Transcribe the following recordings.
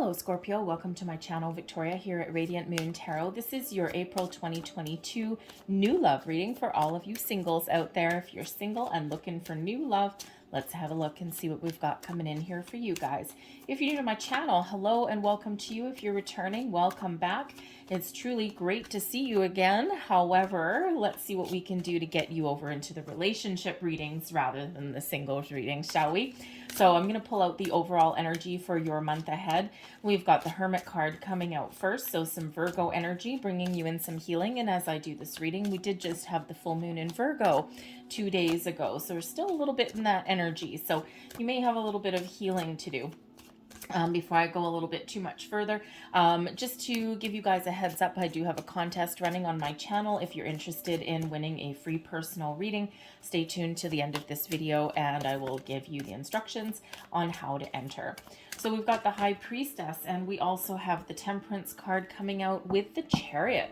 Hello Scorpio, welcome to my channel. Victoria here at Radiant Moon Tarot. This is your April 2022 new love reading for all of you singles out there. If you're single and looking for new love, let's have a look and see what we've got coming in here for you guys. If you're new to my channel, hello and welcome to you. If you're returning, welcome back. It's truly great to see you again. However, let's see what we can do to get you over into the relationship readings rather than the singles readings, shall we? So I'm going to pull out the overall energy for your month ahead. We've got the Hermit card coming out first, so some Virgo energy bringing you in some healing. And as I do this reading, we did just have the full moon in Virgo 2 days ago, so we're still a little bit in that energy. So you may have a little bit of healing to do. Before I go a little bit too much further, just to give you guys a heads up, I do have a contest running on my channel. If you're interested in winning a free personal reading, stay tuned to the end of this video and I will give you the instructions on how to enter. So we've got the High Priestess and we also have the Temperance card coming out with the Chariot.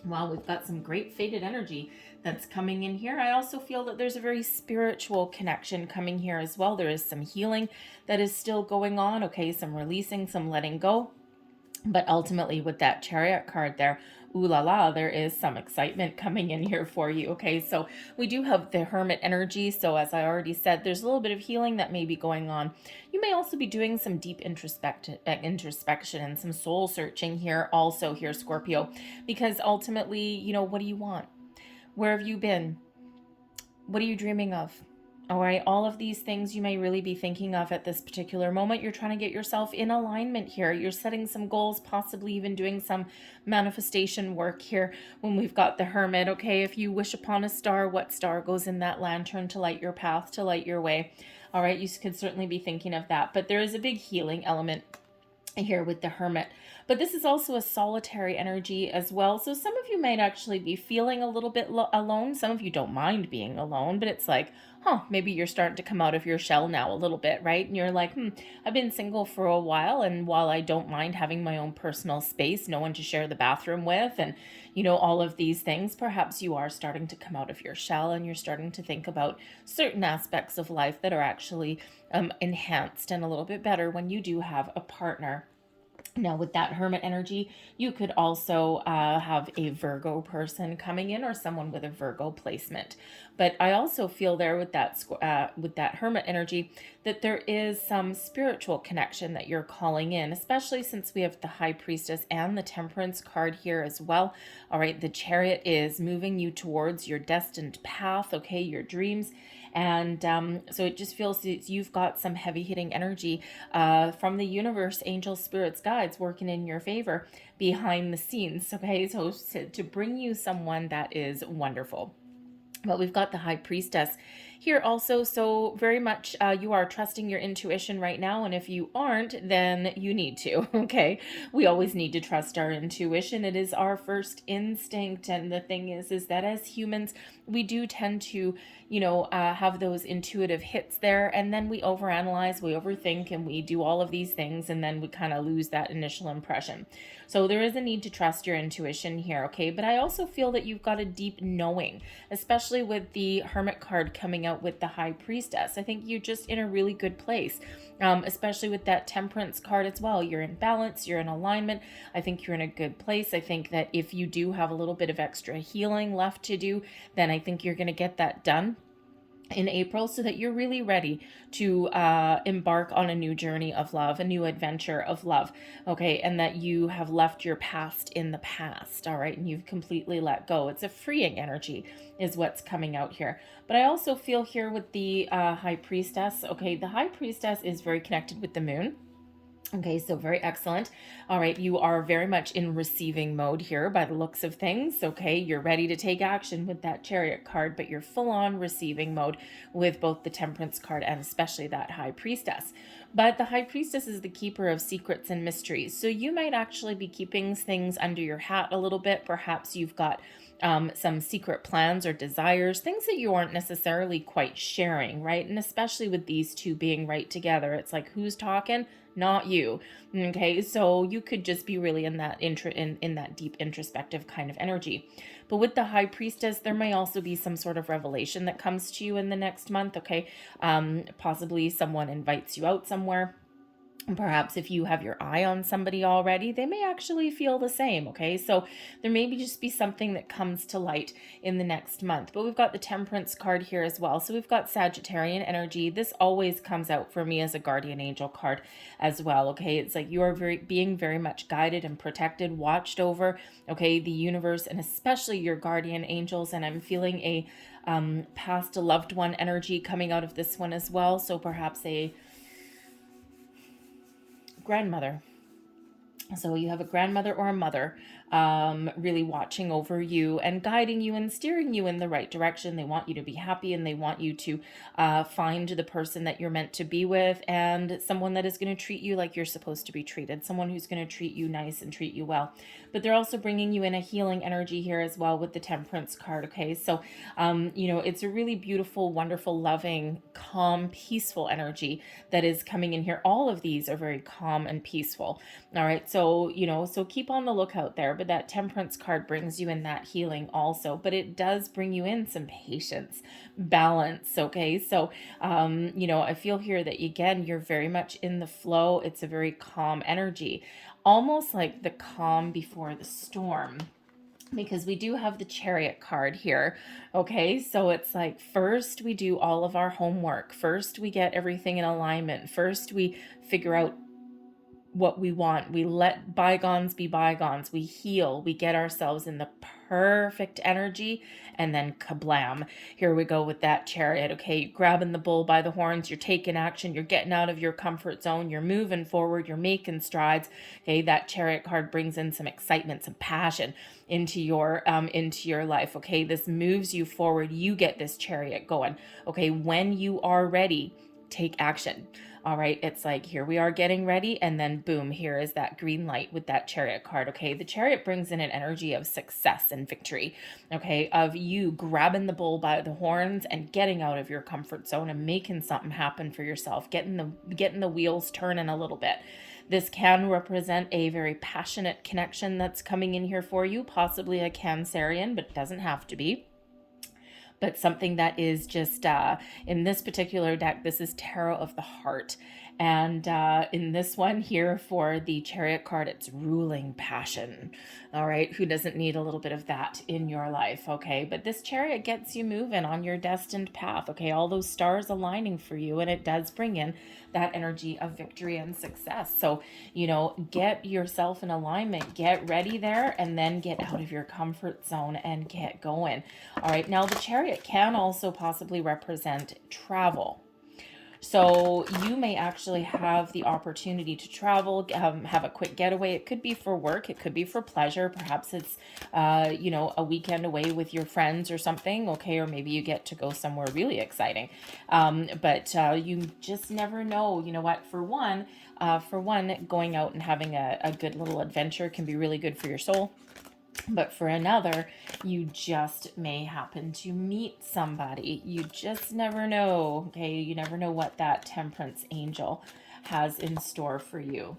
Well, we've got some great fated energy that's coming in here. I also feel that there's a very spiritual connection coming here as well. There is some healing that is still going on. Okay, some releasing, some letting go. But ultimately with that Chariot card there, ooh la la, there is some excitement coming in here for you. Okay, so we do have the Hermit energy. So as I already said, there's a little bit of healing that may be going on. You may also be doing some deep introspection and some soul searching here also here, Scorpio, because ultimately, you know, what do you want? Where have you been? What are you dreaming of? All right, all of these things you may really be thinking of at this particular moment. You're trying to get yourself in alignment here. You're setting some goals, possibly even doing some manifestation work here when we've got the Hermit. Okay, if you wish upon a star, what star goes in that lantern to light your path, to light your way? All right, you could certainly be thinking of that. But there is a big healing element here with the Hermit. But this is also a solitary energy as well. So some of you might actually be feeling a little bit alone. Some of you don't mind being alone, but it's like, maybe you're starting to come out of your shell now a little bit, right? And you're like, I've been single for a while, and while I don't mind having my own personal space, no one to share the bathroom with, and you know, all of these things, perhaps you are starting to come out of your shell and you're starting to think about certain aspects of life that are actually enhanced and a little bit better when you do have a partner. Now, with that Hermit energy, you could also have a Virgo person coming in or someone with a Virgo placement. But I also feel there with that Hermit energy that there is some spiritual connection that you're calling in, especially since we have the High Priestess and the Temperance card here as well. All right, the Chariot is moving you towards your destined path, okay, your dreams. And so it just feels that you've got some heavy hitting energy from the universe, angels, spirits, guides working in your favor behind the scenes. Okay, so to bring you someone that is wonderful. But we've got the High Priestess here also, so very much you are trusting your intuition right now, and if you aren't, then you need to, okay? We always need to trust our intuition. It is our first instinct, and the thing is that as humans, we do tend to, you know, have those intuitive hits there, and then we overanalyze, we overthink, and we do all of these things, and then we kind of lose that initial impression. So there is a need to trust your intuition here, okay? But I also feel that you've got a deep knowing, especially with the Hermit card coming out with the High Priestess. I think you're just in a really good place, especially with that Temperance card as well. You're in balance, you're in alignment. I think you're in a good place. I think that if you do have a little bit of extra healing left to do, then I think you're going to get that done in April so that you're really ready to embark on a new journey of love, a new adventure of love, okay? And that you have left your past in the past, all right? And you've completely let go. It's a freeing energy is what's coming out here. But I also feel here with the High Priestess, okay, the High Priestess is very connected with the moon. Okay, so very excellent. All right, you are very much in receiving mode here by the looks of things. Okay, you're ready to take action with that Chariot card, but you're full on receiving mode with both the Temperance card and especially that High Priestess. But the High Priestess is the keeper of secrets and mysteries. So you might actually be keeping things under your hat a little bit. Perhaps you've got some secret plans or desires, things that you aren't necessarily quite sharing, right? And especially with these two being right together, it's like, who's talking? Not you. Okay, so you could just be really in that in that deep introspective kind of energy. But with the High Priestess, there may also be some sort of revelation that comes to you in the next month. Okay, possibly someone invites you out somewhere. And perhaps if you have your eye on somebody already, they may actually feel the same, okay? So there may just be something that comes to light in the next month. But we've got the Temperance card here as well. So we've got Sagittarian energy. This always comes out for me as a guardian angel card as well, okay? It's like you are being very much guided and protected, watched over, okay? The universe and especially your guardian angels. And I'm feeling a past a loved one energy coming out of this one as well. So perhaps a grandmother. So you have a grandmother or a mother really watching over you and guiding you and steering you in the right direction. They want you to be happy and they want you to find the person that you're meant to be with and someone that is going to treat you like you're supposed to be treated, someone who's going to treat you nice and treat you well. But they're also bringing you in a healing energy here as well with the Temperance card, okay? So, it's a really beautiful, wonderful, loving, calm, peaceful energy that is coming in here. All of these are very calm and peaceful. All right, so keep on the lookout there. But that Temperance card brings you in that healing also, but it does bring you in some patience, balance, okay? So I feel here that again you're very much in the flow. It's a very calm energy, almost like the calm before the storm, because we do have the Chariot card here. Okay, so it's like first we do all of our homework, first we get everything in alignment, first we figure out what we want, we let bygones be bygones, we heal, we get ourselves in the perfect energy, and then kablam, here we go with that Chariot. Okay, you're grabbing the bull by the horns, you're taking action, you're getting out of your comfort zone, you're moving forward, you're making strides. Okay, that Chariot card brings in some excitement, some passion into your life. Okay, this moves you forward, you get this Chariot going. Okay, when you are ready, take action. All right, it's like here we are getting ready, and then boom, here is that green light with that Chariot card. Okay, the Chariot brings in an energy of success and victory, okay, of you grabbing the bull by the horns and getting out of your comfort zone and making something happen for yourself, getting the wheels turning a little bit. This can represent a very passionate connection that's coming in here for you, possibly a Cancerian, but it doesn't have to be. But something that is just, in this particular deck, this is Tarot of the Heart. And in this one here for the Chariot card, it's ruling passion. All right, who doesn't need a little bit of that in your life, okay? But this Chariot gets you moving on your destined path, okay? All those stars aligning for you, and it does bring in that energy of victory and success. So, get yourself in alignment, get ready there, and then get out of your comfort zone and get going. All right, now the Chariot can also possibly represent travel. So you may actually have the opportunity to travel, have a quick getaway. It could be for work. It could be for pleasure. Perhaps it's, a weekend away with your friends or something. Okay. Or maybe you get to go somewhere really exciting. But you just never know. You know what? For one, going out and having a good little adventure can be really good for your soul. But for another, you just may happen to meet somebody. You just never know. Okay, you never know what that Temperance angel has in store for you.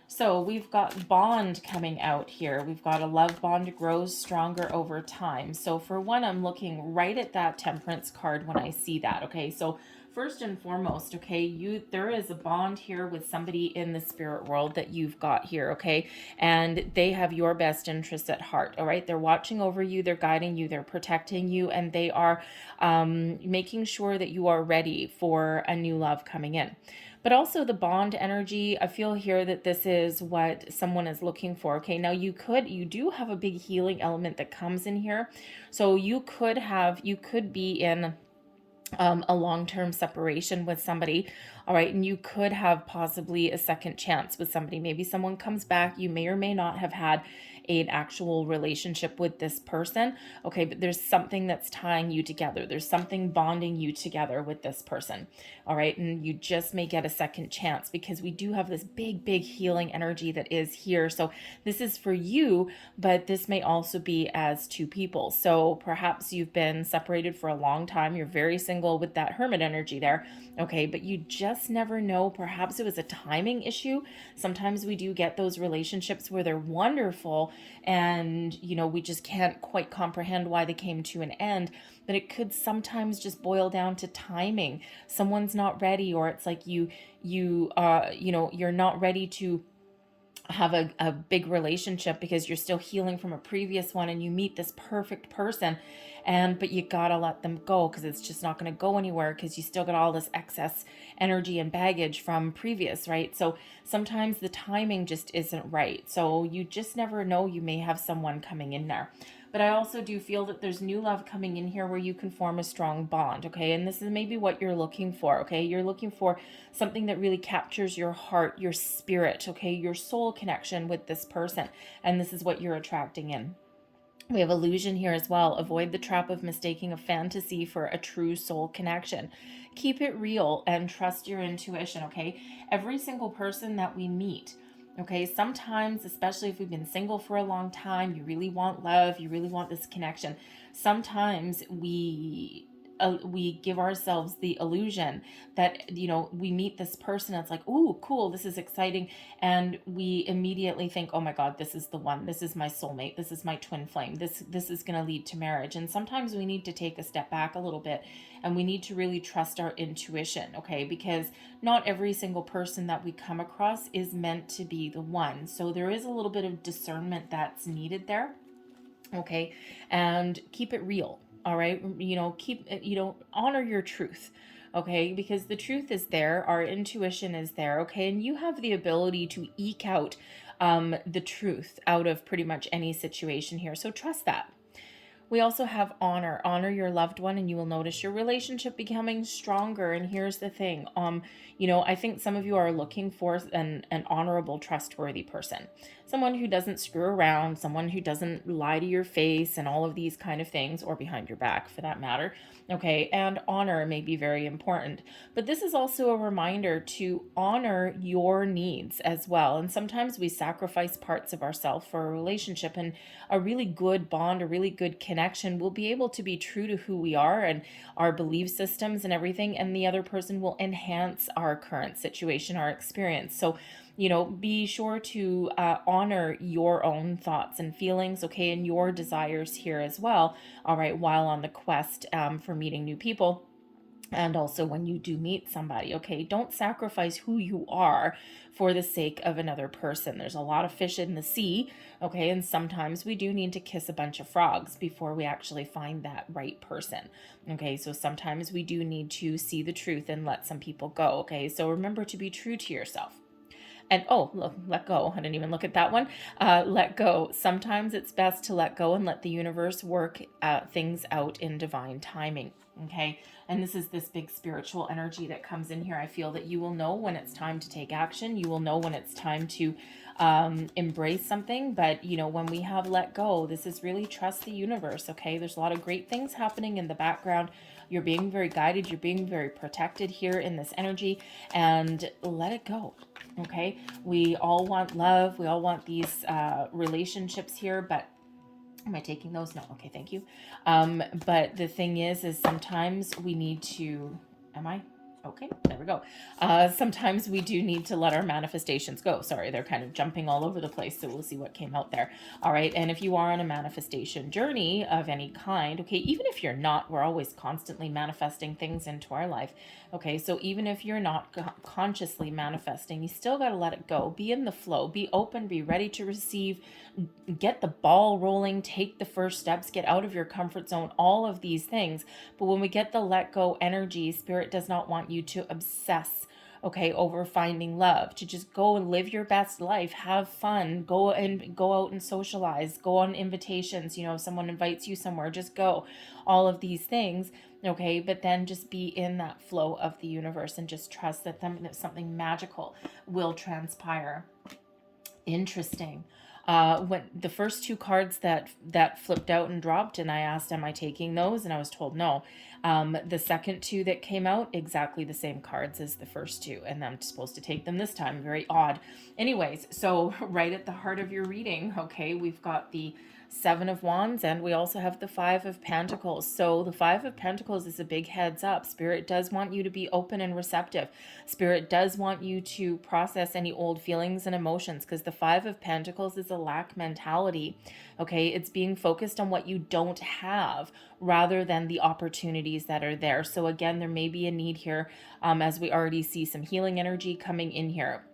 So we've got bond coming out here. We've got a love bond grows stronger over time. So for one, I'm looking right at that Temperance card when I see that. Okay, so first and foremost, okay, there is a bond here with somebody in the spirit world that you've got here, okay? And they have your best interests at heart, all right? They're watching over you, they're guiding you, they're protecting you, and they are making sure that you are ready for a new love coming in. But also the bond energy, I feel here that this is what someone is looking for. Okay, now you do have a big healing element that comes in here. So you could be in a long-term separation with somebody, all right, and you could have possibly a second chance with somebody. Maybe someone comes back. You may or may not have had an actual relationship with this person, okay, but there's something that's tying you together. There's something bonding you together with this person, all right, and you just may get a second chance because we do have this big healing energy that is here. So this is for you, but this may also be as two people. So perhaps you've been separated for a long time. You're very single with that Hermit energy there, okay, but you just just never know. Perhaps it was a timing issue. Sometimes we do get those relationships where they're wonderful and, you know, we just can't quite comprehend why they came to an end. But it could sometimes just boil down to timing. Someone's not ready, or it's like you know, you're not ready to have a big relationship because you're still healing from a previous one, and you meet this perfect person, but you gotta let them go because it's just not going to go anywhere because you still got all this excess energy and baggage from previous, right? So sometimes the timing just isn't right. So you just never know, you may have someone coming in there. But I also do feel that there's new love coming in here where you can form a strong bond, okay? And this is maybe what you're looking for, okay? You're looking for something that really captures your heart, your spirit, okay? Your soul connection with this person. And this is what you're attracting in. We have illusion here as well. Avoid the trap of mistaking a fantasy for a true soul connection. Keep it real and trust your intuition, okay? Every single person that we meet, okay, sometimes, especially if we've been single for a long time, you really want love, you really want this connection. Sometimes we give ourselves the illusion that, you know, we meet this person, it's like, ooh, cool, this is exciting, and we immediately think, oh my god, this is the one, this is my soulmate, this is my twin flame, this is going to lead to marriage. And sometimes we need to take a step back a little bit, and we need to really trust our intuition, okay? Because not every single person that we come across is meant to be the one. So there is a little bit of discernment that's needed there, okay? And keep it real, all right? You know, honor your truth, okay? Because the truth is there, our intuition is there, okay? And you have the ability to eke out the truth out of pretty much any situation here. So trust that. We also have honor. Honor your loved one, and you will notice your relationship becoming stronger. And here's the thing, you know, I think some of you are looking for an honorable, trustworthy person. Someone who doesn't screw around, someone who doesn't lie to your face and all of these kind of things, or behind your back for that matter. Okay, and honor may be very important. But this is also a reminder to honor your needs as well. And sometimes we sacrifice parts of ourselves for a relationship, and a really good bond, a really good connection will be able to be true to who we are and our belief systems and everything, and the other person will enhance our current situation, our experience. So, you know, be sure to honor your own thoughts and feelings, okay, and your desires here as well, all right, while on the quest for meeting new people. And also when you do meet somebody, okay, don't sacrifice who you are for the sake of another person. There's a lot of fish in the sea, okay, and sometimes we do need to kiss a bunch of frogs before we actually find that right person, okay? So sometimes we do need to see the truth and let some people go, okay? So remember to be true to yourself. And oh, look, let go. I didn't even look at that one. Let go. Sometimes it's best to let go and let the universe work things out in divine timing. Okay. And this is this big spiritual energy that comes in here. I feel that you will know when it's time to take action. You will know when it's time to embrace something. But, you know, when we have let go, this is really trust the universe. Okay. There's a lot of great things happening in the background. You're being very guided. You're being very protected here in this energy, and let it go. Okay. We all want love. We all want these relationships here, but am I taking those? No. Okay. Thank you. But the thing is sometimes we need to, am I? Okay, there we go. Sometimes we do need to let our manifestations go. Sorry, they're kind of jumping all over the place, so we'll see what came out there. All right, and if you are on a manifestation journey of any kind, okay, even if you're not, we're always constantly manifesting things into our life. Okay, so even if you're not consciously manifesting, you still got to let it go. Be in the flow, be open, be ready to receive, get the ball rolling, take the first steps, get out of your comfort zone, all of these things. But when we get the let go energy, Spirit does not want you to obsess, okay, over finding love, to just go and live your best life, have fun, go out and socialize, go on invitations, you know, if someone invites you somewhere, just go, all of these things, okay, but then just be in that flow of the universe and just trust that something magical will transpire. Interesting. When the first two cards that flipped out and dropped, and I asked, am I taking those? And I was told no. The second two that came out, exactly the same cards as the first two, and I'm supposed to take them this time. Very odd. Anyways, so right at the heart of your reading, okay, we've got the Seven of Wands, and we also have the Five of Pentacles. So the Five of Pentacles is a big heads up. Spirit does want you to be open and receptive. Spirit does want you to process any old feelings and emotions, because the Five of Pentacles is a lack mentality. Okay, it's being focused on what you don't have rather than the opportunities that are there. So again, there may be a need here, as we already see some healing energy coming in here.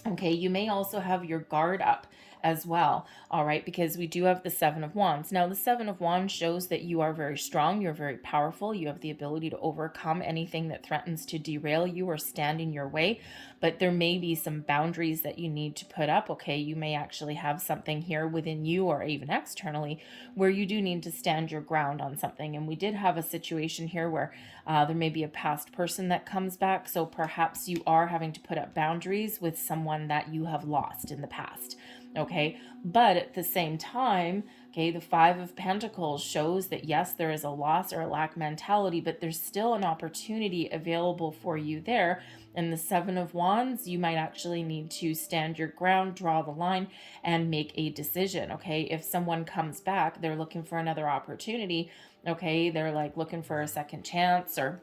Okay, you may also have your guard up as well, all right, because we do have the Seven of Wands. Now, the Seven of Wands shows that you are very strong, you're very powerful, you have the ability to overcome anything that threatens to derail you or stand in your way, but there may be some boundaries that you need to put up, okay? You may actually have something here within you or even externally where you do need to stand your ground on something, and we did have a situation here where there may be a past person that comes back, so perhaps you are having to put up boundaries with someone that you have lost in the past. Okay, but at the same time, okay, the Five of Pentacles shows that yes, there is a loss or a lack mentality, but there's still an opportunity available for you there. And the Seven of Wands, you might actually need to stand your ground, draw the line, and make a decision. Okay, if someone comes back, they're looking for another opportunity. Okay, they're like looking for a second chance, or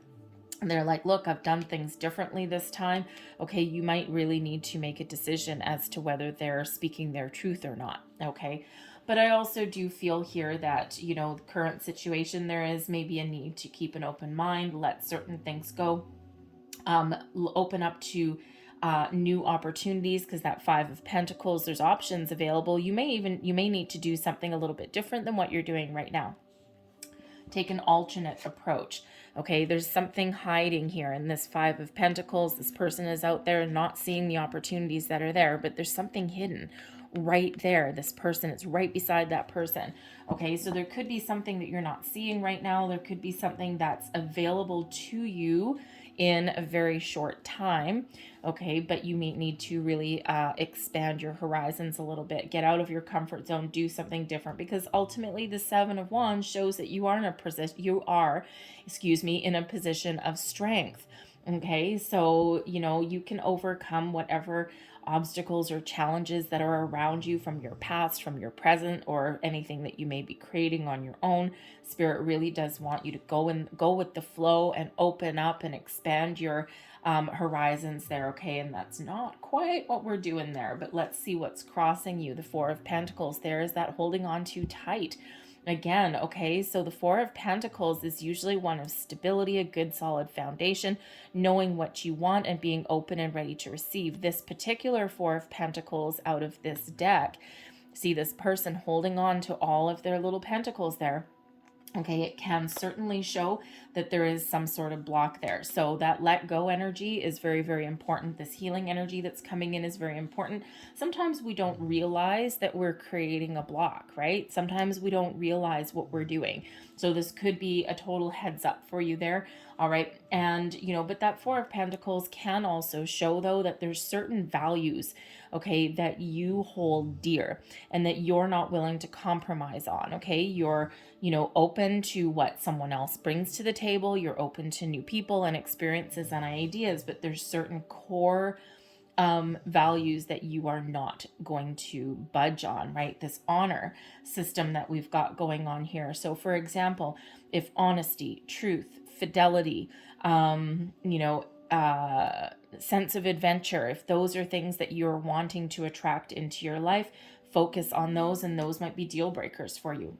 they're like, look, I've done things differently this time. Okay, you might really need to make a decision as to whether they're speaking their truth or not. Okay, but I also do feel here that, you know, the current situation, there is maybe a need to keep an open mind, let certain things go, open up to new opportunities, because that Five of Pentacles, there's options available. You may need to do something a little bit different than what you're doing right now. Take an alternate approach. Okay, there's something hiding here in this Five of Pentacles. This person is out there not seeing the opportunities that are there, but there's something hidden right there. This person, it's right beside that person. Okay, so there could be something that you're not seeing right now. There could be something that's available to you in a very short time. Okay, but you may need to really expand your horizons a little bit, get out of your comfort zone, do something different, because ultimately the Seven of Wands shows that you are in a position of strength. Okay, so you know you can overcome whatever obstacles or challenges that are around you from your past, from your present, or anything that you may be creating on your own. Spirit really does want you to go with the flow and open up and expand your horizons there. Okay, and that's not quite what we're doing there, but let's see what's crossing you. The Four of Pentacles, there is that holding on too tight. Again, okay, so the Four of Pentacles is usually one of stability, a good solid foundation, knowing what you want and being open and ready to receive. This particular Four of Pentacles out of this deck, see this person holding on to all of their little pentacles there. Okay, it can certainly show that there is some sort of block there. So that let go energy is very, very important. This healing energy that's coming in is very important. Sometimes we don't realize that we're creating a block, right? Sometimes we don't realize what we're doing. So this could be a total heads up for you there. All right. And, you know, but that Four of Pentacles can also show, though, that there's certain values, okay, that you hold dear and that you're not willing to compromise on. Okay. You're, you know, open to what someone else brings to the table. You're open to new people and experiences and ideas, but there's certain core values that you are not going to budge on, right? This honor system that we've got going on here. So for example, if honesty, truth, fidelity, sense of adventure, if those are things that you're wanting to attract into your life, focus on those, and those might be deal breakers for you.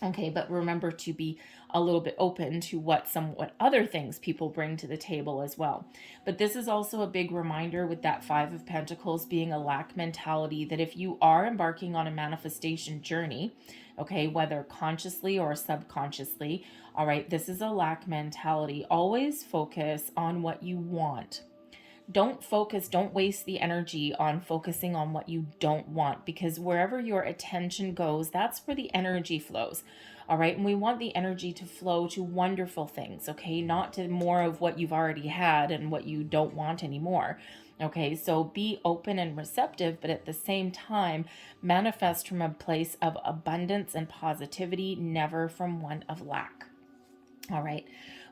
Okay, but remember to be a little bit open to what other things people bring to the table as well. But this is also a big reminder with that Five of Pentacles being a lack mentality, that if you are embarking on a manifestation journey, okay, whether consciously or subconsciously, all right, this is a lack mentality. Always focus on what you want. Don't waste the energy on focusing on what you don't want, because wherever your attention goes, that's where the energy flows. All right. And we want the energy to flow to wonderful things. Okay. Not to more of what you've already had and what you don't want anymore. Okay. So be open and receptive, but at the same time, manifest from a place of abundance and positivity, never from one of lack. All right.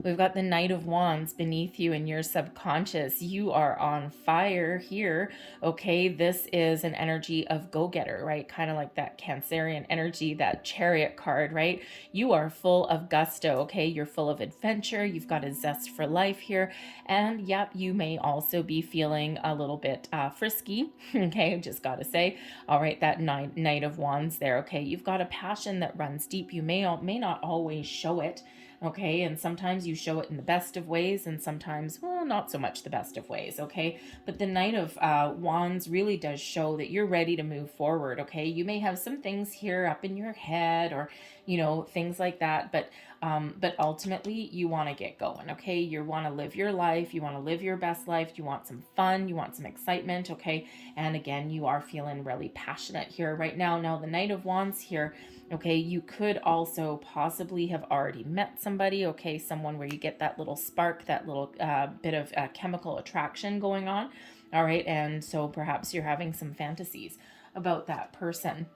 We've got the Knight of Wands beneath you in your subconscious. You are on fire here, okay? This is an energy of go-getter, right? Kind of like that Cancerian energy, that Chariot card, right? You are full of gusto, okay? You're full of adventure. You've got a zest for life here. And yep, you may also be feeling a little bit frisky, okay? Just got to say, all right, that Knight of Wands there, okay? You've got a passion that runs deep. You may not always show it, okay? And sometimes you show it in the best of ways, and sometimes, well, not so much the best of ways, okay? But the Knight of Wands really does show that you're ready to move forward, okay? You may have some things here up in your head, or, you know, things like that, but ultimately you want to get going, okay? You want to live your life. You want to live your best life. You want some fun. You want some excitement, okay? And again, you are feeling really passionate here right now. Now, the Knight of Wands here, okay, you could also possibly have already met somebody, okay? Someone where you get that little spark, that little bit of chemical attraction going on, all right? And so perhaps you're having some fantasies about that person.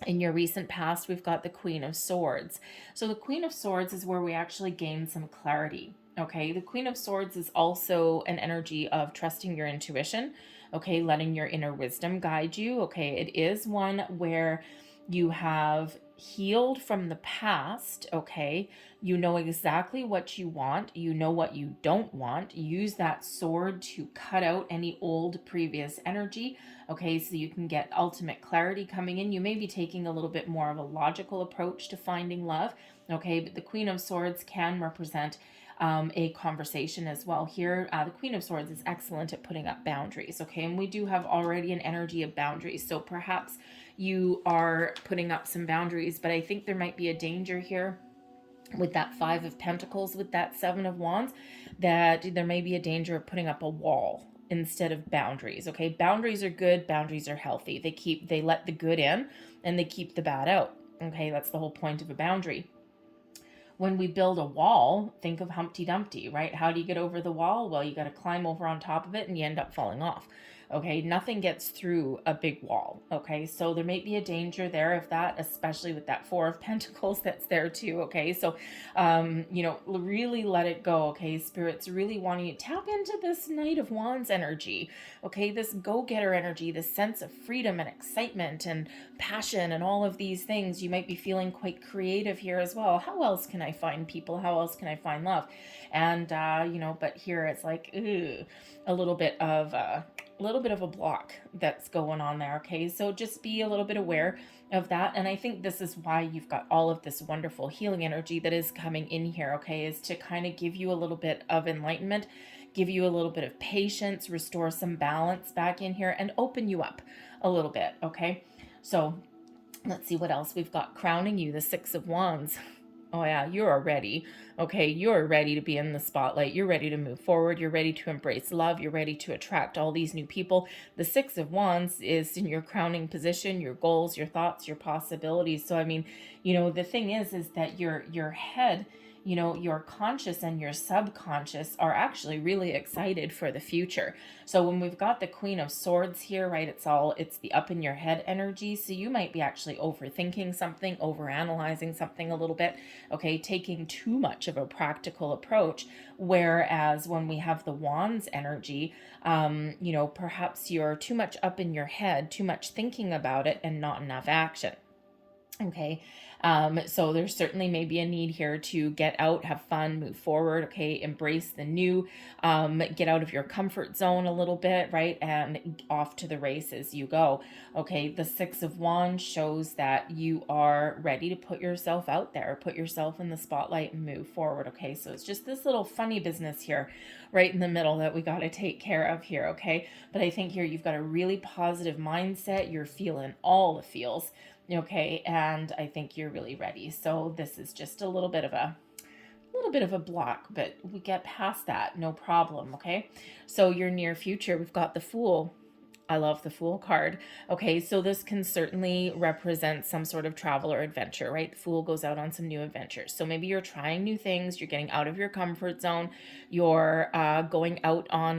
In your recent past, we've got the Queen of Swords. So the Queen of Swords is where we actually gain some clarity, okay? The Queen of Swords is also an energy of trusting your intuition, okay? Letting your inner wisdom guide you, okay? It is one where you have healed from the past, okay? You know exactly what you want. You know what you don't want. Use that sword to cut out any old previous energy, okay? So you can get ultimate clarity coming in. You may be taking a little bit more of a logical approach to finding love, okay? But the Queen of Swords can represent a conversation as well here. The Queen of Swords is excellent at putting up boundaries, okay? And we do have already an energy of boundaries. So perhaps you are putting up some boundaries, but I think there might be a danger here with that Five of Pentacles, with that Seven of Wands, that there may be a danger of putting up a wall instead of boundaries, okay? Boundaries are good. Boundaries are healthy. They let the good in and they keep the bad out, okay? That's the whole point of a boundary. When we build a wall, think of Humpty Dumpty, right? How do you get over the wall? Well, you got to climb over on top of it and you end up falling off. Okay, nothing gets through a big wall. Okay, so there may be a danger there of that, especially with that Four of Pentacles that's there too. Okay, so, really let it go. Okay, Spirit's really wanting you to tap into this Knight of Wands energy. Okay, this go-getter energy, this sense of freedom and excitement and passion and all of these things. You might be feeling quite creative here as well. How else can I find people? How else can I find love? And, but here it's like, a little bit of a block that's going on there, okay? So just be a little bit aware of that. And I think this is why you've got all of this wonderful healing energy that is coming in here, okay? Is to kind of give you a little bit of enlightenment, give you a little bit of patience, restore some balance back in here, and open you up a little bit, okay? So let's see what else we've got crowning you, the Six of Wands. Oh yeah, you're ready. Okay, you're ready to be in the spotlight. You're ready to move forward. You're ready to embrace love. You're ready to attract all these new people. The Six of Wands is in your crowning position, your goals, your thoughts, your possibilities. So I mean, the thing is that your head, your conscious and your subconscious are actually really excited for the future. So when we've got the Queen of Swords here, right, it's the up in your head energy. So you might be actually overthinking something, overanalyzing something a little bit, okay, taking too much of a practical approach. Whereas when we have the Wands energy, perhaps you're too much up in your head, too much thinking about it and not enough action. Okay, so there certainly may be a need here to get out, have fun, move forward, okay, embrace the new, get out of your comfort zone a little bit, right, and off to the races you go, okay. The Six of Wands shows that you are ready to put yourself out there, put yourself in the spotlight and move forward, okay. So it's just this little funny business here, right in the middle that we got to take care of here, okay. But I think here you've got a really positive mindset, you're feeling all the feels, okay, and I think you're really ready. So this is just a little bit of a block, but we get past that, no problem, okay? So your near future, we've got the Fool. I love the Fool card. Okay, so this can certainly represent some sort of travel or adventure, right? The Fool goes out on some new adventures. So maybe you're trying new things, you're getting out of your comfort zone, you're going out on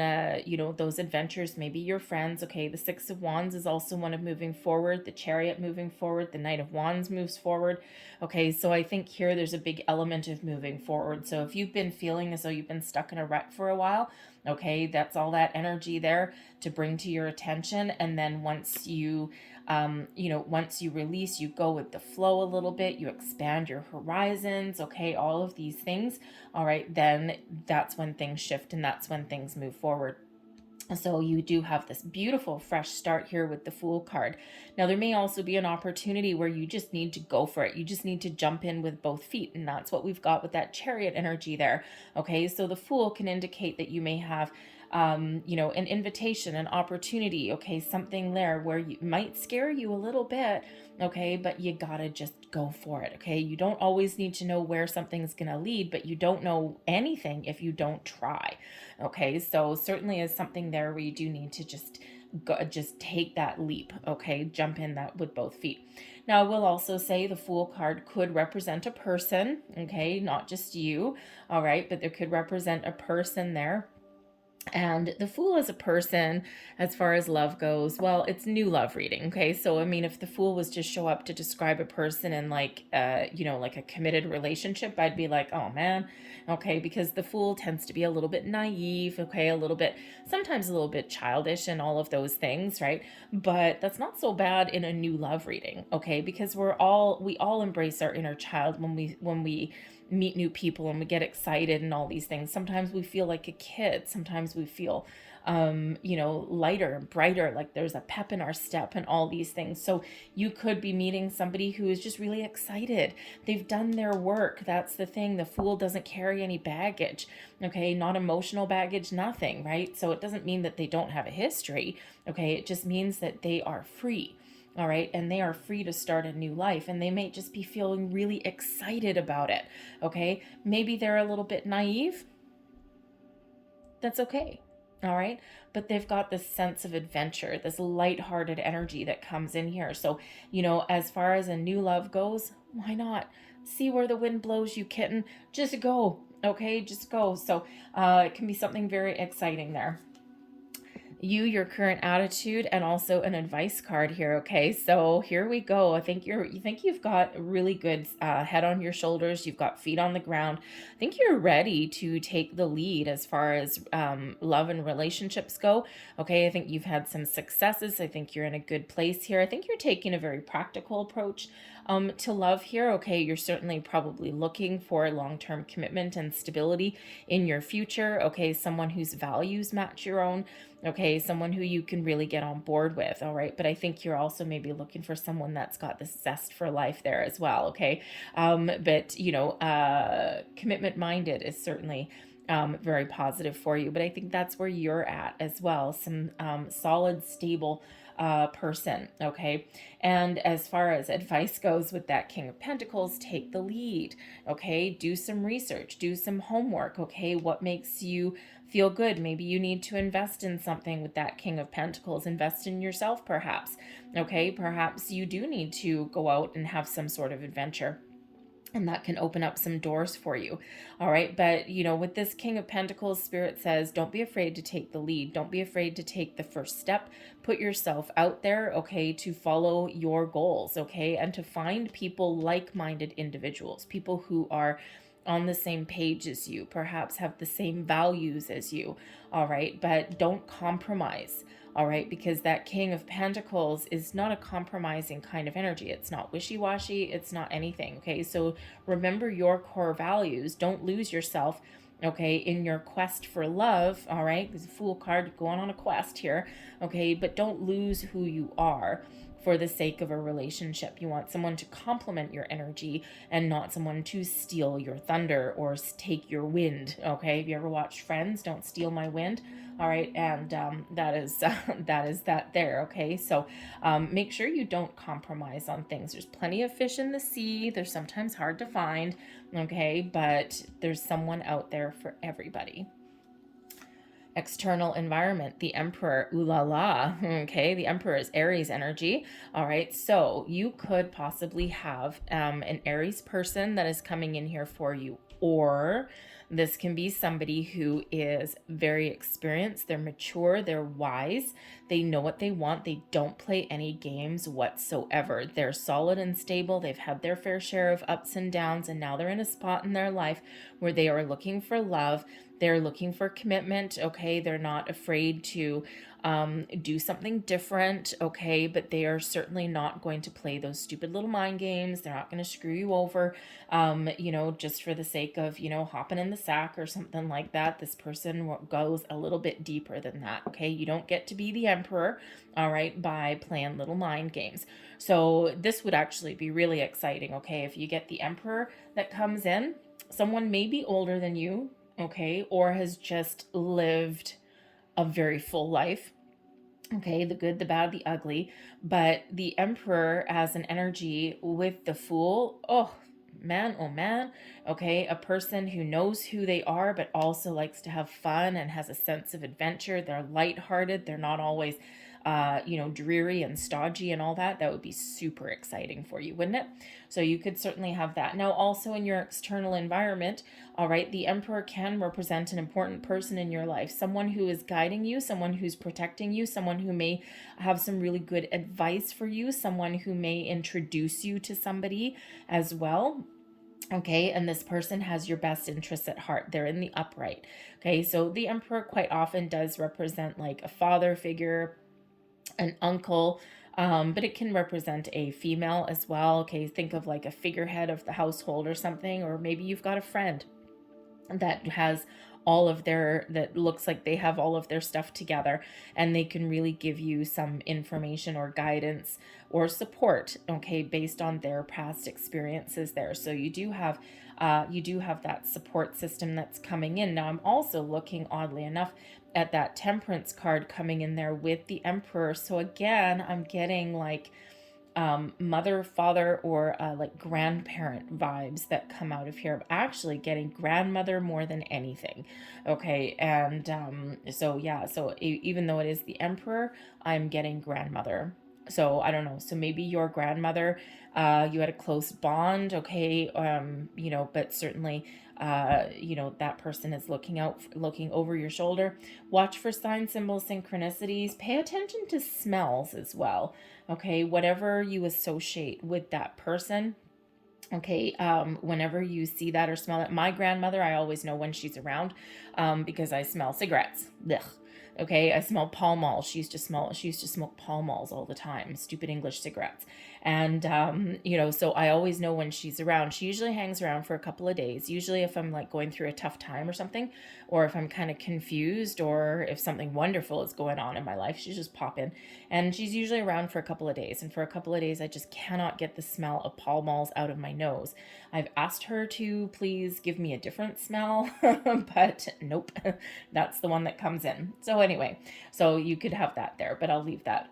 those adventures, maybe your friends. Okay, the Six of Wands is also one of moving forward, the Chariot moving forward, the Knight of Wands moves forward. Okay, so I think here there's a big element of moving forward. So if you've been feeling as though you've been stuck in a rut for a while, okay, that's all that energy there to bring to your attention. And then once you once you release, you go with the flow a little bit, you expand your horizons, okay, all of these things, all right, then that's when things shift and that's when things move forward. So you do have this beautiful fresh start here with the Fool card. Now there may also be an opportunity where you just need to go for it. You just need to jump in with both feet, and that's what we've got with that Chariot energy there. Okay, so the Fool can indicate that you may have an invitation, an opportunity, okay, something there where you might scare you a little bit, okay, but you gotta just go for it, okay? You don't always need to know where something's gonna lead, but you don't know anything if you don't try, okay? So certainly is something there where you do need to just take that leap, okay? Jump in that with both feet. Now, I will also say the Fool card could represent a person, okay? Not just you, all right? But there could represent a person there. And the Fool as a person, as far as love goes, well, it's new love reading. Okay. So, I mean, if the Fool was to show up to describe a person in like a committed relationship, I'd be like, oh man. Okay. Because the Fool tends to be a little bit naive. Okay. Sometimes a little bit childish and all of those things. Right. But that's not so bad in a new love reading. Okay. Because we all embrace our inner child when we meet new people and we get excited and all these things. Sometimes we feel like a kid. Sometimes we feel, lighter and brighter, like there's a pep in our step and all these things. So you could be meeting somebody who is just really excited. They've done their work. That's the thing. The Fool doesn't carry any baggage. Okay. Not emotional baggage, nothing, right? So it doesn't mean that they don't have a history. Okay. It just means that they are free. All right. And they are free to start a new life, and they may just be feeling really excited about it. Okay. Maybe they're a little bit naive. That's okay. All right. But they've got this sense of adventure, this lighthearted energy that comes in here. So, as far as a new love goes, why not? See where the wind blows, you kitten. Just go. Okay. Just go. So, it can be something very exciting there. Your current attitude, and also an advice card here. Okay, so here we go. I think you've got a really good head on your shoulders. You've got feet on the ground. I think you're ready to take the lead as far as love and relationships go. Okay, I think you've had some successes. I think you're in a good place here. I think you're taking a very practical approach to love here. Okay, you're certainly probably looking for long-term commitment and stability in your future. Okay, someone whose values match your own. Okay, someone who you can really get on board with. All right, but I think you're also maybe looking for someone that's got this zest for life there as well. Okay, but commitment minded is certainly very positive for you. But I think that's where you're at as well. Some solid, stable person. Okay. And as far as advice goes with that King of Pentacles, take the lead. Okay. Do some research, do some homework. Okay. What makes you feel good? Maybe you need to invest in something with that King of Pentacles. Invest in yourself, perhaps. Okay. Perhaps you do need to go out and have some sort of adventure, and that can open up some doors for you. All right. But, with this King of Pentacles, Spirit says, don't be afraid to take the lead. Don't be afraid to take the first step. Put yourself out there, okay, to follow your goals, okay, and to find people, like-minded individuals, people who are on the same page as you, perhaps have the same values as you. All right. But don't compromise. All right, because that King of Pentacles is not a compromising kind of energy. It's not wishy-washy. It's not anything. Okay, so remember your core values. Don't lose yourself, okay, in your quest for love. All right, there's a Fool card going on a quest here. Okay, but don't lose who you are for the sake of a relationship. You want someone to complement your energy and not someone to steal your thunder or take your wind. Okay, have you ever watched Friends? Don't steal my wind. All right, and that is that there. Okay, so make sure you don't compromise on things. There's plenty of fish in the sea. They're sometimes hard to find. Okay, but there's someone out there for everybody. External environment, the Emperor, ooh la la, okay, the Emperor is Aries energy. All right, so you could possibly have an Aries person that is coming in here for you, or this can be somebody who is very experienced, they're mature, they're wise, they know what they want, they don't play any games whatsoever. They're solid and stable, they've had their fair share of ups and downs, and now they're in a spot in their life where they are looking for love. They're looking for commitment, okay? They're not afraid to do something different, okay? But they are certainly not going to play those stupid little mind games. They're not going to screw you over, just for the sake of, hopping in the sack or something like that. This person goes a little bit deeper than that, okay? You don't get to be the Emperor, all right, by playing little mind games. So this would actually be really exciting, okay? If you get the Emperor that comes in, someone may be older than you, okay, or has just lived a very full life, okay, the good, the bad, the ugly. But the Emperor as an energy with the Fool, oh man, okay, a person who knows who they are but also likes to have fun and has a sense of adventure. They're lighthearted, they're not always dreary and stodgy and all that. That would be super exciting for you, wouldn't it? So you could certainly have that. Now, also in your external environment, all right, the Emperor can represent an important person in your life, someone who is guiding you, someone who's protecting you, someone who may have some really good advice for you, someone who may introduce you to somebody as well. Okay, and this person has your best interests at heart. They're in the upright. Okay, so the Emperor quite often does represent like a father figure, an uncle, but it can represent a female as well. Okay, think of like a figurehead of the household or something, or maybe you've got a friend that has that looks like they have all of their stuff together, and they can really give you some information or guidance or support, okay, based on their past experiences there. So you do have that support system that's coming in. Now I'm also looking, oddly enough, at that Temperance card coming in there with the Emperor. So again, I'm getting like mother, father, or like grandparent vibes that come out of here. I'm actually getting grandmother more than anything. Okay, and even though it is the Emperor, I'm getting grandmother. So I don't know. So maybe your grandmother, you had a close bond, okay, but certainly that person is looking over your shoulder. Watch for signs, symbols, synchronicities. Pay attention to smells as well. Okay, whatever you associate with that person. Okay, whenever you see that or smell it, my grandmother, I always know when she's around, because I smell cigarettes. Ugh. Okay, I smell Pall Mall. She used to smoke Pall Malls all the time, stupid English cigarettes. And, so I always know when she's around. She usually hangs around for a couple of days. Usually if I'm like going through a tough time or something, or if I'm kind of confused, or if something wonderful is going on in my life, she's just pop in. And she's usually around for a couple of days. And for a couple of days, I just cannot get the smell of Pall Malls out of my nose. I've asked her to please give me a different smell, but nope, that's the one that comes in. So anyway, so you could have that there, but I'll leave that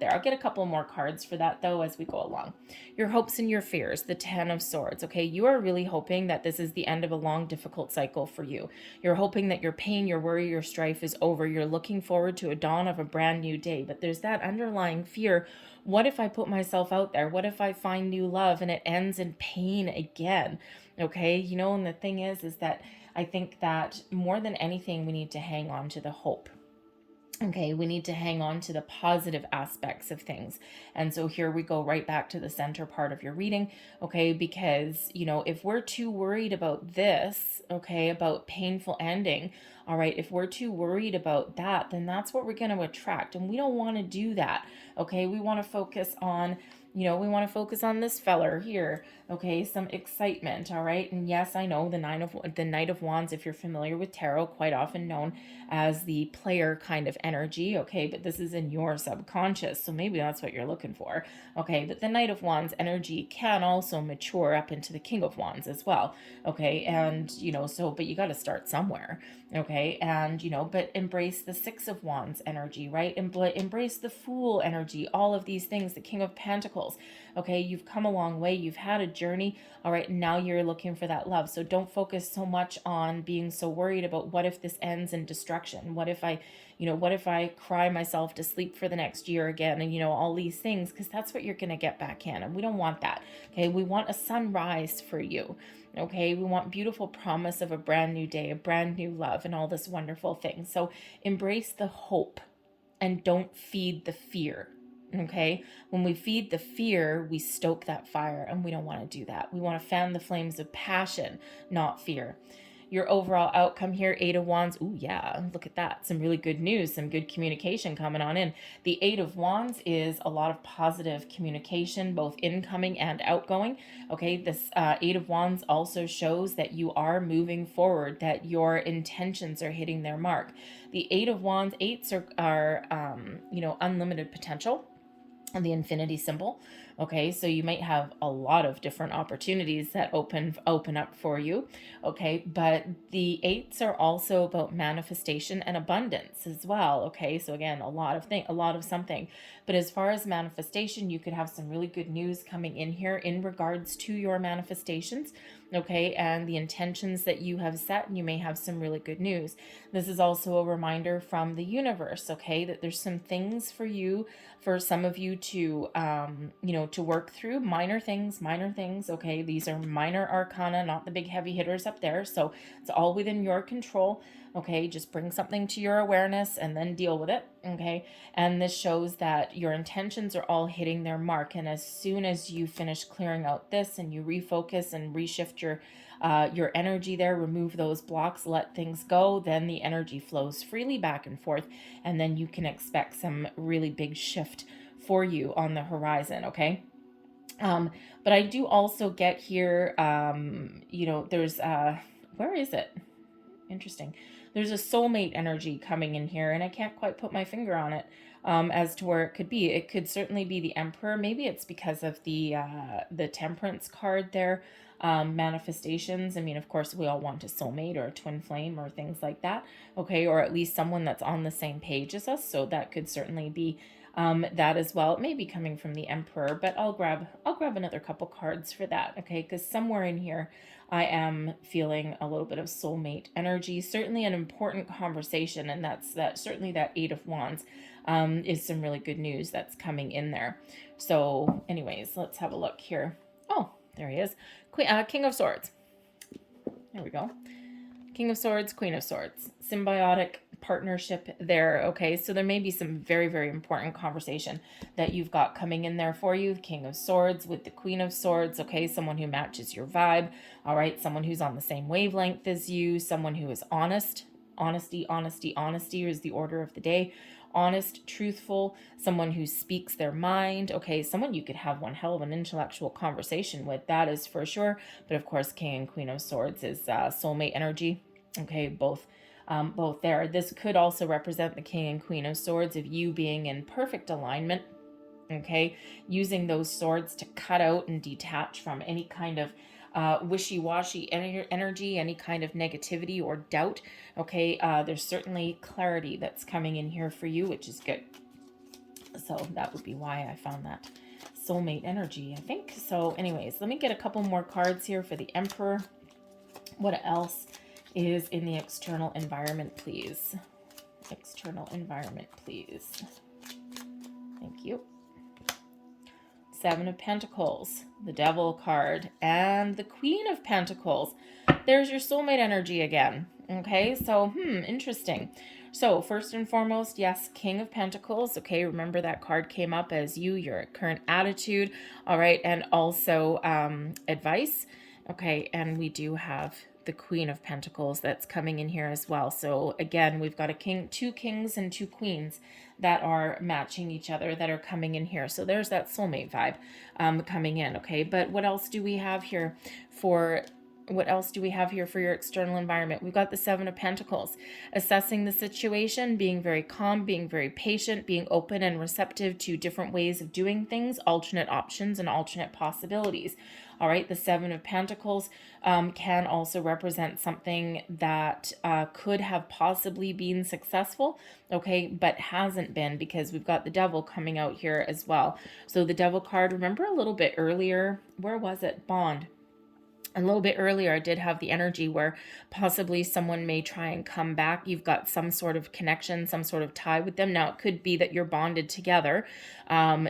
there. I'll get a couple more cards for that though as we go along. Your hopes and your fears, the 10 of Swords. Okay, you are really hoping that this is the end of a long, difficult cycle for you. You're hoping that your pain, your worry, your strife is over. You're looking forward to a dawn of a brand new day, but there's that underlying fear. What if I put myself out there? What if I find new love and it ends in pain again? Okay, and the thing is that I think that more than anything, we need to hang on to the hope. Okay, we need to hang on to the positive aspects of things. And so here we go right back to the center part of your reading, okay, because, if we're too worried about this, okay, about painful ending, all right, if we're too worried about that, then that's what we're going to attract. And we don't want to do that, okay? We want to focus on this feller here, okay, some excitement, all right? And yes, I know the Knight of Wands, if you're familiar with tarot, quite often known as the player kind of energy, okay, but this is in your subconscious, so maybe that's what you're looking for, okay? But the Knight of Wands energy can also mature up into the King of Wands as well, okay? And, but you got to start somewhere, Okay, and but embrace the Six of Wands energy, right? Embrace the Fool energy, all of these things, the King of Pentacles. Okay, you've come a long way, you've had a journey. All right, now you're looking for that love. So don't focus so much on being so worried about what if this ends in destruction? What if I cry myself to sleep for the next year again? And all these things, because that's what you're going to get back in. And we don't want that. Okay, we want a sunrise for you. Okay, we want beautiful promise of a brand new day, a brand new love, and all this wonderful thing. So embrace the hope and don't feed the fear. Okay, when we feed the fear, we stoke that fire, and we don't want to do that. We want to fan the flames of passion, not fear. Your overall outcome here, Eight of Wands. Ooh, yeah, look at that. Some really good news, some good communication coming on in. The Eight of Wands is a lot of positive communication, both incoming and outgoing. Okay, this Eight of Wands also shows that you are moving forward, that your intentions are hitting their mark. The Eight of Wands, eights are unlimited potential, and the infinity symbol. Okay, so you might have a lot of different opportunities that open up for you. Okay, but the eights are also about manifestation and abundance as well. Okay, so again, a lot of something. But as far as manifestation, you could have some really good news coming in here in regards to your manifestations. Okay, and the intentions that you have set, and you may have some really good news. This is also a reminder from the universe, okay, that there's some things for some of you to to work through. Minor things, okay. These are minor arcana, not the big heavy hitters up there, so it's all within your control. Okay, just bring something to your awareness and then deal with it. Okay, and this shows that your intentions are all hitting their mark, and as soon as you finish clearing out this and you refocus and reshift your energy there, remove those blocks, let things go, then the energy flows freely back and forth, and then you can expect some really big shift for you on the horizon. Okay, but I do also get here, there's where is it? Interesting. There's a soulmate energy coming in here, and I can't quite put my finger on it as to where it could be. It could certainly be the Emperor. Maybe it's because of the Temperance card there. Manifestations. I mean, of course, we all want a soulmate or a twin flame or things like that. Okay, or at least someone that's on the same page as us. So that could certainly be that as well. It may be coming from the Emperor, but I'll grab another couple cards for that. Okay, because somewhere in here I am feeling a little bit of soulmate energy. Certainly an important conversation, and that's certainly that Eight of Wands is some really good news that's coming in there. So anyways, let's have a look here. Oh, there he is. King of Swords. There we go. King of Swords, Queen of Swords. Symbiotic partnership there. Okay, so there may be some very, very important conversation that you've got coming in there for you. King of Swords with the Queen of Swords. Okay, someone who matches your vibe. All right, someone who's on the same wavelength as you. Someone who is honest. Honesty is the order of the day. Honest, truthful, someone who speaks their mind. Okay, someone you could have one hell of an intellectual conversation with, that is for sure. But of course, King and Queen of Swords is soulmate energy. Okay, both there. This could also represent the King and Queen of Swords of you being in perfect alignment. Okay, using those swords to cut out and detach from any kind of wishy-washy energy, any kind of negativity or doubt. Okay, there's certainly clarity that's coming in here for you, which is good. So that would be why I found that soulmate energy, I think. So anyways, let me get a couple more cards here for the Emperor. What else is in the external environment, please? External environment, please. Thank you. Seven of Pentacles, the Devil card, and the Queen of Pentacles. There's your soulmate energy again. Okay, so interesting. So first and foremost, yes, King of Pentacles. Okay, remember that card came up as your current attitude. All right, and also advice. Okay, and we do have the Queen of Pentacles that's coming in here as well. So again, we've got two kings and two queens that are matching each other, that are coming in here. So there's that soulmate vibe coming in. Okay, but what else do we have here for What else do we have here for your external environment? We've got the Seven of Pentacles, assessing the situation, being very calm, being very patient, being open and receptive to different ways of doing things, alternate options and alternate possibilities. All right, the Seven of Pentacles can also represent something that could have possibly been successful, okay, but hasn't been, because we've got the Devil coming out here as well. So the Devil card, remember a little bit earlier, where was it? Bond. A little bit earlier, I did have the energy where possibly someone may try and come back. You've got some sort of connection, some sort of tie with them. Now, it could be that you're bonded together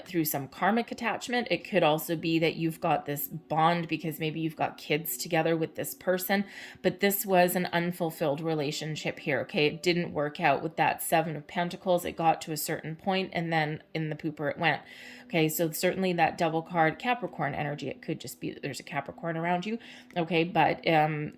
through some karmic attachment. It could also be that you've got this bond because maybe you've got kids together with this person. But this was an unfulfilled relationship here, okay? It didn't work out with that Seven of Pentacles. It got to a certain point, and then in the pooper it went. Okay, so certainly that Devil card, Capricorn energy, it could just be that there's a Capricorn around you, okay, but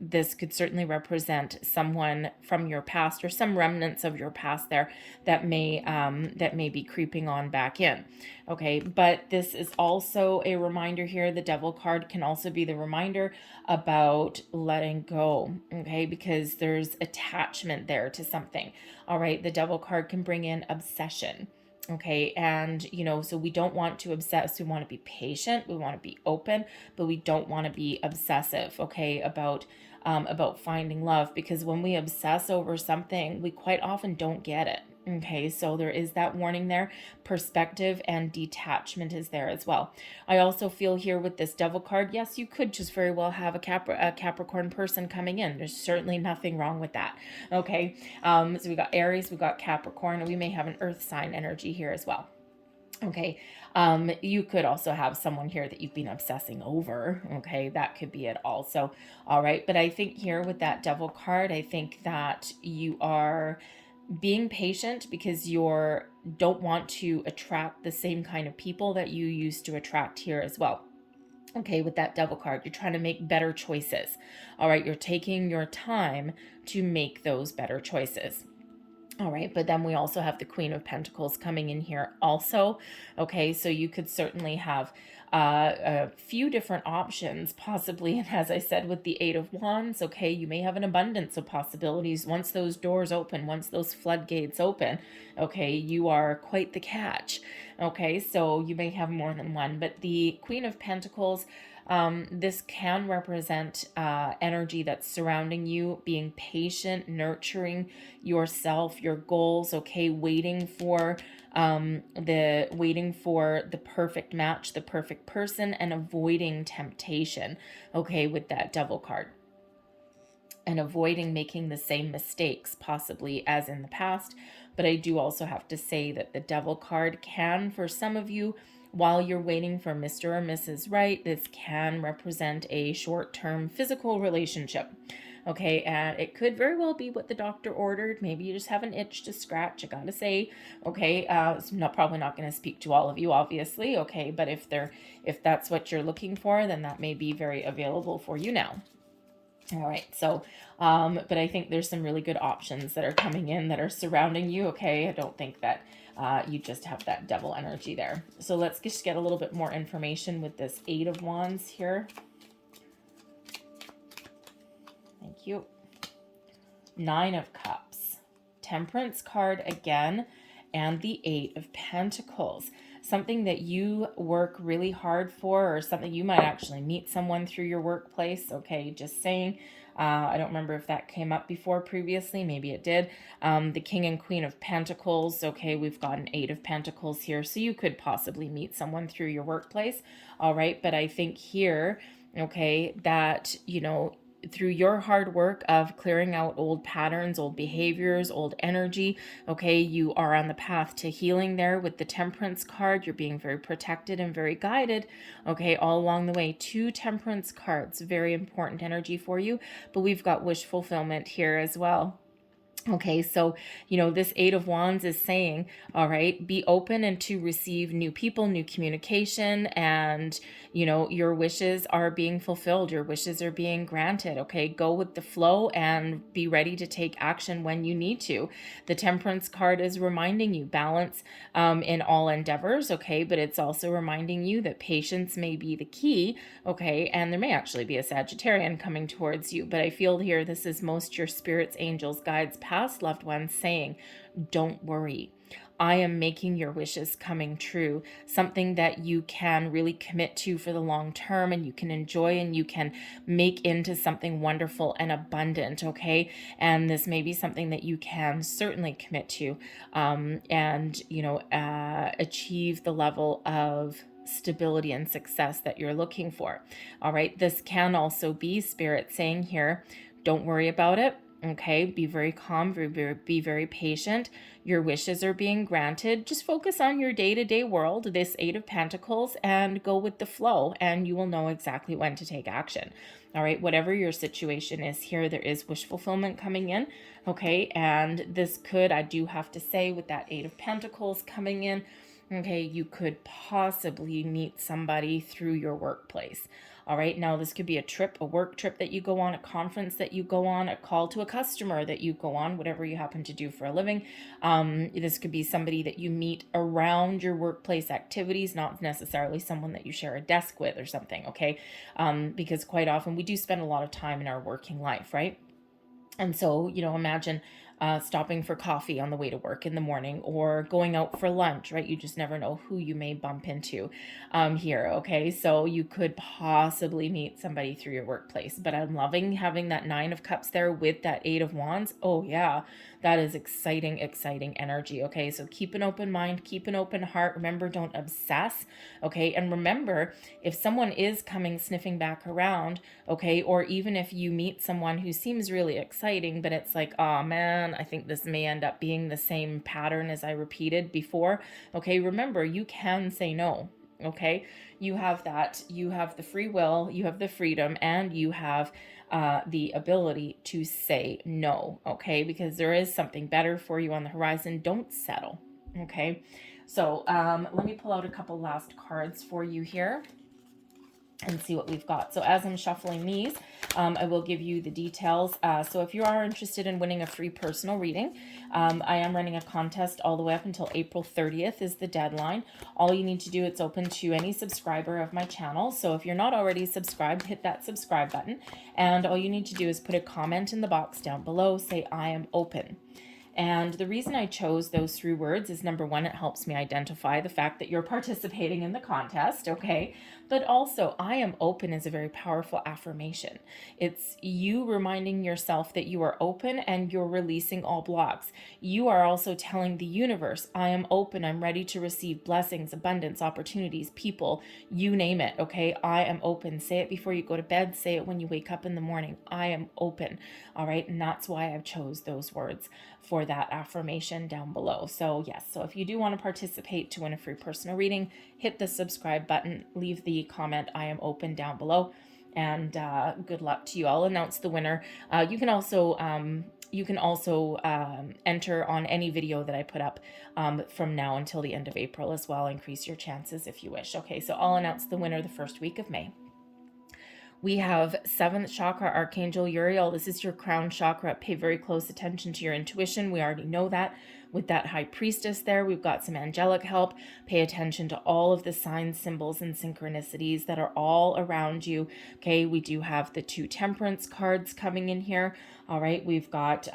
this could certainly represent someone from your past or some remnants of your past there that may be creeping on back in, okay, but this is also a reminder here. The Devil card can also be the reminder about letting go, okay, because there's attachment there to something. All right, the Devil card can bring in obsession. Okay, and so we don't want to obsess. We want to be patient, we want to be open, but we don't want to be obsessive, okay, about finding love, because when we obsess over something, we quite often don't get it. Okay, so there is that warning there. Perspective and detachment is there as well. I also feel here with this Devil card, yes, you could just very well have a Capricorn person coming in. There's certainly nothing wrong with that. Okay, so we got Aries, we got Capricorn, and we may have an earth sign energy here as well. Okay, you could also have someone here that you've been obsessing over. Okay, that could be it also. All right, but I think here with that Devil card, I think that you are being patient because you don't want to attract the same kind of people that you used to attract here as well. Okay, with that Devil card, you're trying to make better choices. All right, you're taking your time to make those better choices. All right, but then we also have the Queen of Pentacles coming in here also. Okay, so you could certainly have a few different options possibly. And as I said, with the Eight of Wands, okay, you may have an abundance of possibilities. Once those doors open, once those floodgates open, okay, you are quite the catch. Okay, so you may have more than one, but the Queen of Pentacles, this can represent energy that's surrounding you, being patient, nurturing yourself, your goals, okay, waiting for the perfect match, the perfect person, and avoiding temptation, okay, with that Devil card. And avoiding making the same mistakes possibly as in the past. But I do also have to say that the Devil card can, for some of you, while you're waiting for Mr. or Mrs. Right, this can represent a short-term physical relationship. Okay, and it could very well be what the doctor ordered. Maybe you just have an itch to scratch, I gotta say. Okay, so I'm probably not going to speak to all of you, obviously. Okay, but if that's what you're looking for, then that may be very available for you now. All right, so, but I think there's some really good options that are coming in that are surrounding you, okay? I don't think that you just have that Devil energy there. So let's just get a little bit more information with this Eight of Wands here. Thank you. Nine of Cups, Temperance card again, and the Eight of Pentacles. Something that you work really hard for, or something you might actually meet someone through your workplace. Okay, just saying. I don't remember if that came up before previously. Maybe it did. The King and Queen of Pentacles. Okay, we've got an Eight of Pentacles here. So you could possibly meet someone through your workplace. All right, but I think here, okay, that, through your hard work of clearing out old patterns, old behaviors, old energy, okay, you are on the path to healing there with the Temperance card. You're being very protected and very guided, okay, all along the way. Two Temperance cards, very important energy for you, but we've got wish fulfillment here as well. Okay, so, this Eight of Wands is saying, all right, be open and to receive new people, new communication, and, your wishes are being fulfilled. Your wishes are being granted. Okay, go with the flow and be ready to take action when you need to. The Temperance card is reminding you balance in all endeavors. Okay, but it's also reminding you that patience may be the key. Okay, and there may actually be a Sagittarian coming towards you, but I feel here this is most your spirits, angels, guides, past loved ones saying, don't worry. I am making your wishes coming true, something that you can really commit to for the long term and you can enjoy and you can make into something wonderful and abundant, okay? And this may be something that you can certainly commit to and, achieve the level of stability and success that you're looking for. All right, this can also be Spirit saying here, don't worry about it. Okay, be very calm, be very patient. Your wishes are being granted. Just focus on your day-to-day world, this Eight of Pentacles, and go with the flow, and you will know exactly when to take action. All right, whatever your situation is here, there is wish fulfillment coming in. Okay, and this could, I do have to say, with that Eight of Pentacles coming in, okay, you could possibly meet somebody through your workplace. All right, now this could be a trip, a work trip that you go on, a conference that you go on, a call to a customer that you go on, whatever you happen to do for a living. This could be somebody that you meet around your workplace activities, not necessarily someone that you share a desk with or something, okay? Because quite often we do spend a lot of time in our working life, right? And so, imagine stopping for coffee on the way to work in the morning or going out for lunch, right? You just never know who you may bump into here, okay? So you could possibly meet somebody through your workplace. But I'm loving having that Nine of Cups there with that Eight of Wands. Oh, yeah, that is exciting, exciting energy, okay? So keep an open mind, keep an open heart. Remember, don't obsess, okay? And remember, if someone is coming sniffing back around, okay, or even if you meet someone who seems really exciting, but it's like, oh man, I think this may end up being the same pattern as I repeated before. Okay, remember, you can say no. Okay, you have the free will, you have the freedom, and you have the ability to say no. Okay, because there is something better for you on the horizon. Don't settle. Okay, so let me pull out a couple last cards for you here and see what we've got. So as I'm shuffling these, I will give you the details. So if you are interested in winning a free personal reading, I am running a contest all the way up until April 30th is the deadline. All you need to do, it's open to any subscriber of my channel. So if you're not already subscribed, hit that subscribe button. And all you need to do is put a comment in the box down below, say, I am open. And the reason I chose those three words is, number one, it helps me identify the fact that you're participating in the contest, okay? But also, I am open is a very powerful affirmation. It's you reminding yourself that you are open and you're releasing all blocks. You are also telling the universe, I am open, I'm ready to receive blessings, abundance, opportunities, people, you name it, okay? I am open. Say it before you go to bed. Say it when you wake up in the morning. I am open, all right? And that's why I've chose those words for that affirmation down below. So yes, so if you do want to participate to win a free personal reading, hit the subscribe button, leave the comment, I am open, down below, and good luck to you. I'll announce the winner. You can also enter on any video that I put up from now until the end of April as well. Increase your chances if you wish. Okay, so I'll announce the winner the first week of May. We have 7th chakra, Archangel Uriel. This is your crown chakra. Pay very close attention to your intuition. We already know that. With that High Priestess there, we've got some angelic help. Pay attention to all of the signs, symbols, and synchronicities that are all around you. Okay, we do have the 2 Temperance cards coming in here. All right, we've got,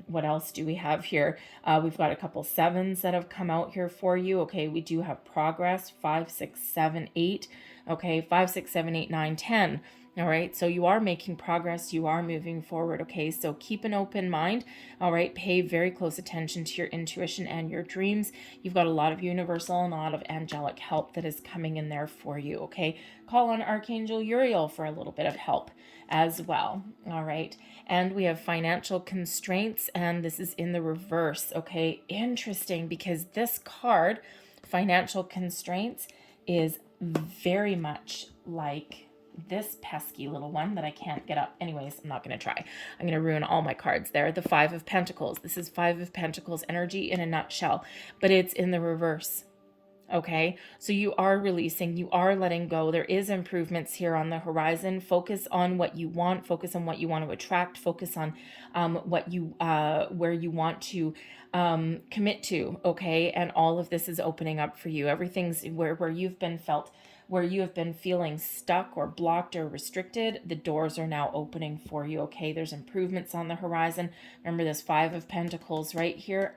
what else do we have here? We've got a couple 7s that have come out here for you. Okay, we do have progress, 5, 6, 7, 8. Okay, 5, 6, 7, 8, 9, 10. All right, so you are making progress, you are moving forward, okay? So keep an open mind, all right? Pay very close attention to your intuition and your dreams. You've got a lot of universal and a lot of angelic help that is coming in there for you, okay? Call on Archangel Uriel for a little bit of help as well, all right? And we have financial constraints, and this is in the reverse, okay? Interesting, because this card, financial constraints, is very much like this pesky little one that I can't get up. Anyways, I'm not going to try. I'm going to ruin all my cards there. The Five of Pentacles. This is Five of Pentacles energy in a nutshell, but it's in the reverse. Okay, so you are releasing, you are letting go. There is improvements here on the horizon. Focus on what you want, focus on what you want to attract, focus on what you where you want to commit to. Okay, and all of this is opening up for you. Everything's where you've been felt, where you have been feeling stuck or blocked or restricted, the doors are now opening for you. Okay, there's improvements on the horizon. Remember this Five of Pentacles right here?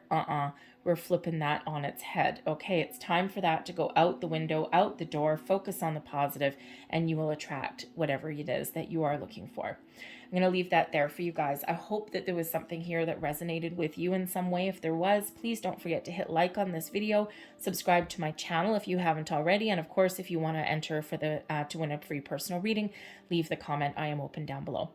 We're flipping that on its head. Okay, it's time for that to go out the window, out the door. Focus on the positive, and you will attract whatever it is that you are looking for. I'm going to leave that there for you guys. I hope that there was something here that resonated with you in some way. If there was, please don't forget to hit like on this video, subscribe to my channel if you haven't already, and of course, if you want to enter for the to win a free personal reading, leave the comment. I am open down below.